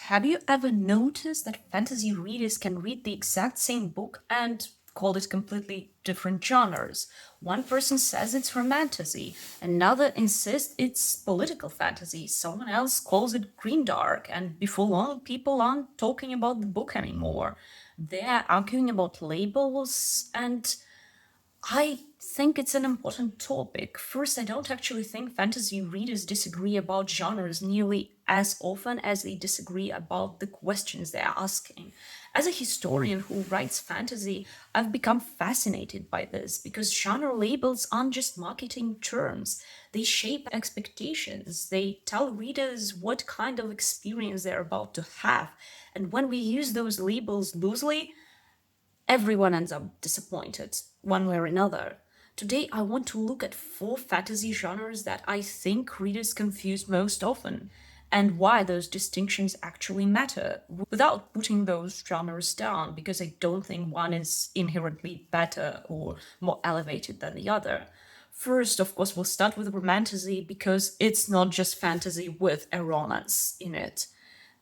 have you ever noticed that fantasy readers can read the exact same book and call it completely different genres? One person says it's romantasy, another insists it's political fantasy, someone else calls it grimdark, and before long, people aren't talking about the book anymore. They're arguing about labels and I think it's an important topic. First, I don't actually think fantasy readers disagree about genres nearly as often as they disagree about the questions they're asking. As a historian who writes fantasy, I've become fascinated by this because genre labels aren't just marketing terms. They shape expectations. They tell readers what kind of experience they're about to have. And when we use those labels loosely, everyone ends up disappointed, one way or another. Today, I want to look at four fantasy genres that I think readers confuse most often, and why those distinctions actually matter, without putting those genres down, because I don't think one is inherently better or more elevated than the other. First, of course, we'll start with romantasy because it's not just fantasy with a romance in it.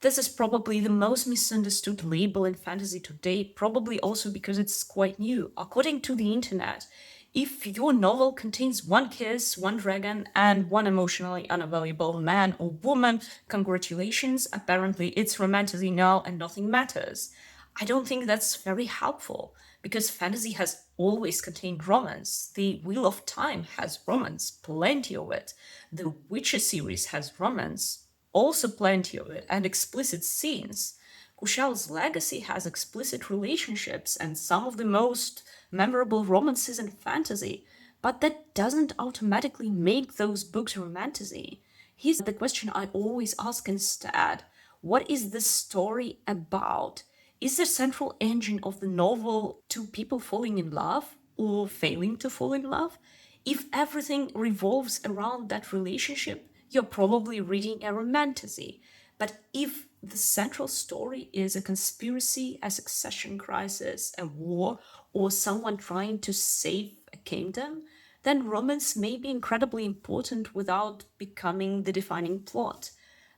This is probably the most misunderstood label in fantasy today, probably also because it's quite new. According to the internet, if your novel contains one kiss, one dragon, and one emotionally unavailable man or woman, congratulations, apparently it's romantasy now and nothing matters. I don't think that's very helpful because fantasy has always contained romance. The Wheel of Time has romance, plenty of it. The Witcher series has romance, also plenty of it, and explicit scenes. Kushal's Legacy has explicit relationships and some of the most memorable romances in fantasy, but that doesn't automatically make those books romantasy. Here's the question I always ask instead: what is the story about? Is the central engine of the novel two people falling in love or failing to fall in love? If everything revolves around that relationship, you're probably reading a romantasy. But if the central story is a conspiracy, a succession crisis, a war, or someone trying to save a kingdom, then romance may be incredibly important without becoming the defining plot.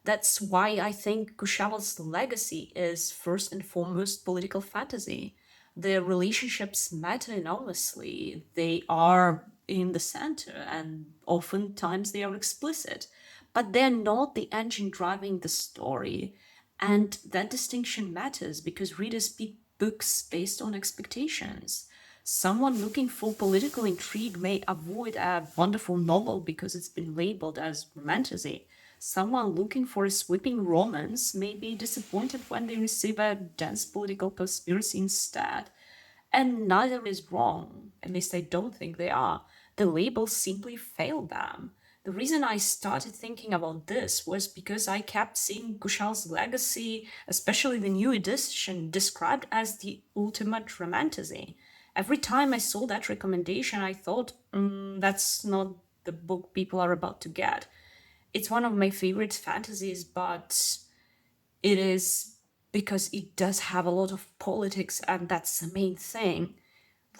That's why I think Kushala's legacy is first and foremost political fantasy. The relationships matter enormously. They are in the center, and oftentimes they are explicit, but they're not the engine driving the story. And that distinction matters because readers pick books based on expectations. Someone looking for political intrigue may avoid a wonderful novel because it's been labeled as romantasy. Someone looking for a sweeping romance may be disappointed when they receive a dense political conspiracy instead. And neither is wrong. At least I don't think they are. The labels simply fail them. The reason I started thinking about this was because I kept seeing Kushal's Legacy, especially the new edition, described as the ultimate romantasy. Every time I saw that recommendation, I thought, that's not the book people are about to get. It's one of my favorite fantasies, but it is because it does have a lot of politics, and that's the main thing.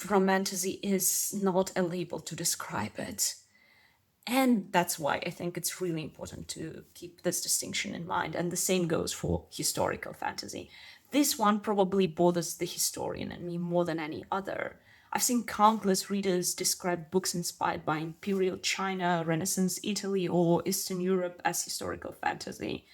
Romantasy is not a label to describe it. And that's why I think it's really important to keep this distinction in mind. And the same goes for historical fantasy. This one probably bothers the historian and me more than any other. I've seen countless readers describe books inspired by Imperial China, Renaissance Italy, or Eastern Europe as historical fantasy.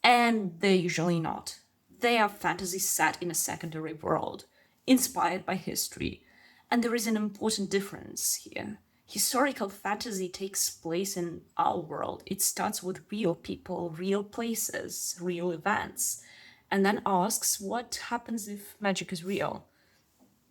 And they're usually not. They are fantasies set in a secondary world, inspired by history. And there is an important difference here. Historical fantasy takes place in our world. It starts with real people, real places, real events, and then asks what happens if magic is real.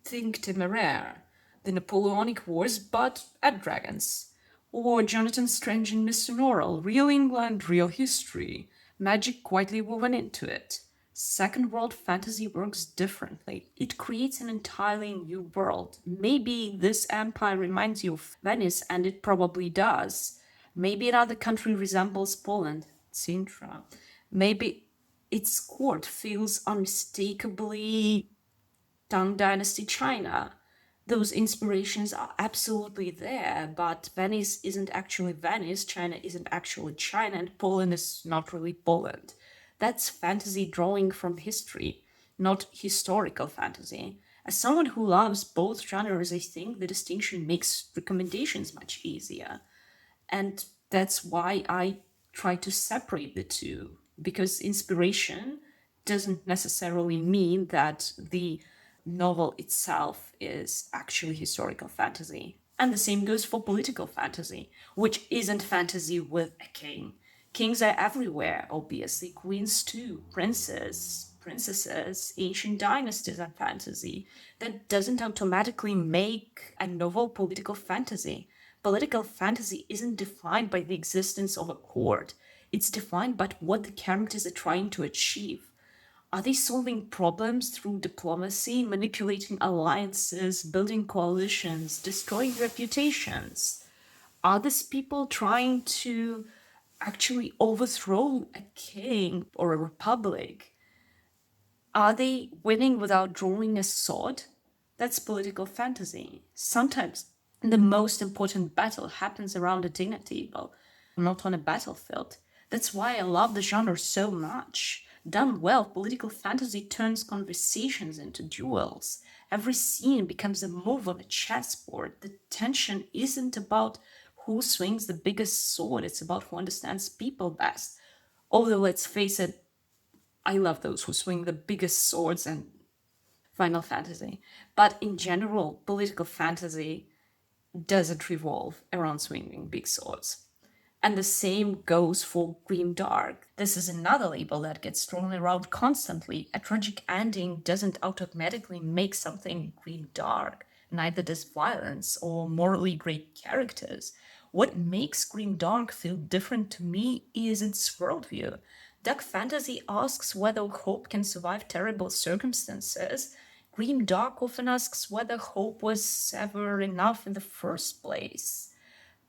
Think Temeraire, the Napoleonic Wars, but at dragons. Or Jonathan Strange in Mr. Norrell, real England, real history, magic quietly woven into it. Second world fantasy works differently. It creates an entirely new world. Maybe this empire reminds you of Venice, and it probably does. Maybe another country resembles Poland, Sintra. Maybe its court feels unmistakably Tang Dynasty China. Those inspirations are absolutely there, but Venice isn't actually Venice, China isn't actually China, and Poland is not really Poland. That's fantasy drawing from history, not historical fantasy. As someone who loves both genres, I think the distinction makes recommendations much easier. And that's why I try to separate the two, because inspiration doesn't necessarily mean that the novel itself is actually historical fantasy. And the same goes for political fantasy, which isn't fantasy with a king. Kings are everywhere, obviously, queens too, princes, princesses, ancient dynasties are fantasy. That doesn't automatically make a novel political fantasy. Political fantasy isn't defined by the existence of a court, it's defined by what the characters are trying to achieve. Are they solving problems through diplomacy, manipulating alliances, building coalitions, destroying reputations? Are these people trying to actually overthrow a king or a republic? Are they winning without drawing a sword? That's political fantasy. Sometimes the most important battle happens around a dinner table, not on a battlefield. That's why I love the genre so much. Done well, political fantasy turns conversations into duels. Every scene becomes a move on a chessboard. The tension isn't about who swings the biggest sword, it's about who understands people best. Although, let's face it, I love those who swing the biggest swords in Final Fantasy. But in general, political fantasy doesn't revolve around swinging big swords. And the same goes for grimdark. This is another label that gets thrown around constantly. A tragic ending doesn't automatically make something grimdark. Neither does violence or morally great characters. What makes grimdark feel different to me is its worldview. Dark fantasy asks whether hope can survive terrible circumstances. Grimdark often asks whether hope was ever enough in the first place.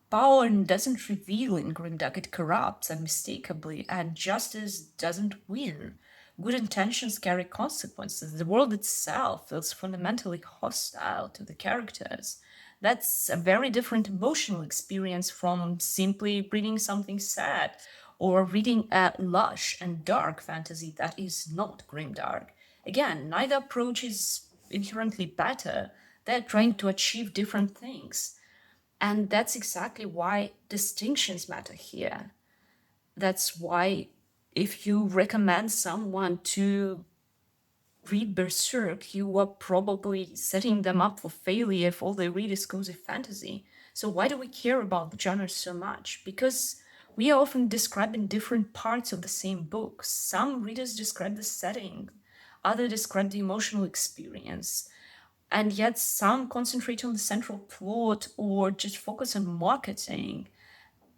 Power doesn't reveal in grimdark, it corrupts unmistakably, and justice doesn't win. Good intentions carry consequences. The world itself feels fundamentally hostile to the characters. That's a very different emotional experience from simply reading something sad or reading a lush and dark fantasy that is not grimdark. Again, neither approach is inherently better. They're trying to achieve different things. And that's exactly why distinctions matter here. That's why if you recommend someone to read Berserk, you are probably setting them up for failure if all they read is cozy fantasy. So why do we care about the genre so much? Because we are often describing different parts of the same book. Some readers describe the setting, others describe the emotional experience, and yet some concentrate on the central plot or just focus on marketing.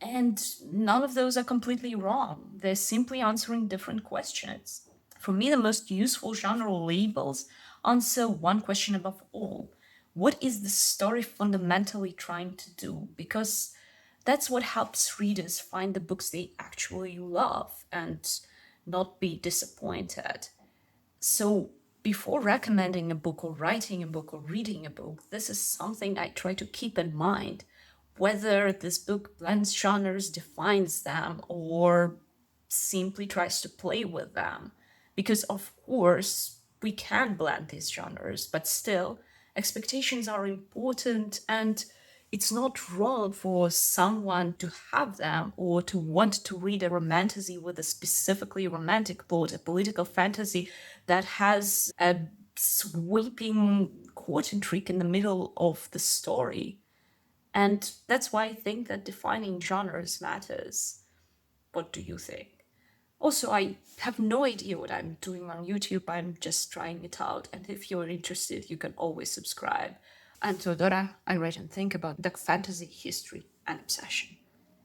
And none of those are completely wrong. They're simply answering different questions. For me, the most useful genre labels answer one question above all. What is the story fundamentally trying to do? Because that's what helps readers find the books they actually love and not be disappointed. So, before recommending a book or writing a book or reading a book, this is something I try to keep in mind. Whether this book blends genres, defines them, or simply tries to play with them. Because, of course, we can blend these genres, but still, expectations are important, and it's not wrong for someone to have them or to want to read a romantasy with a specifically romantic plot, a political fantasy that has a sweeping court intrigue in the middle of the story. And that's why I think that defining genres matters. What do you think? Also, I have no idea what I'm doing on YouTube. I'm just trying it out. And if you're interested, you can always subscribe. I'm Teodora. I write and think about dark fantasy, history, and obsession.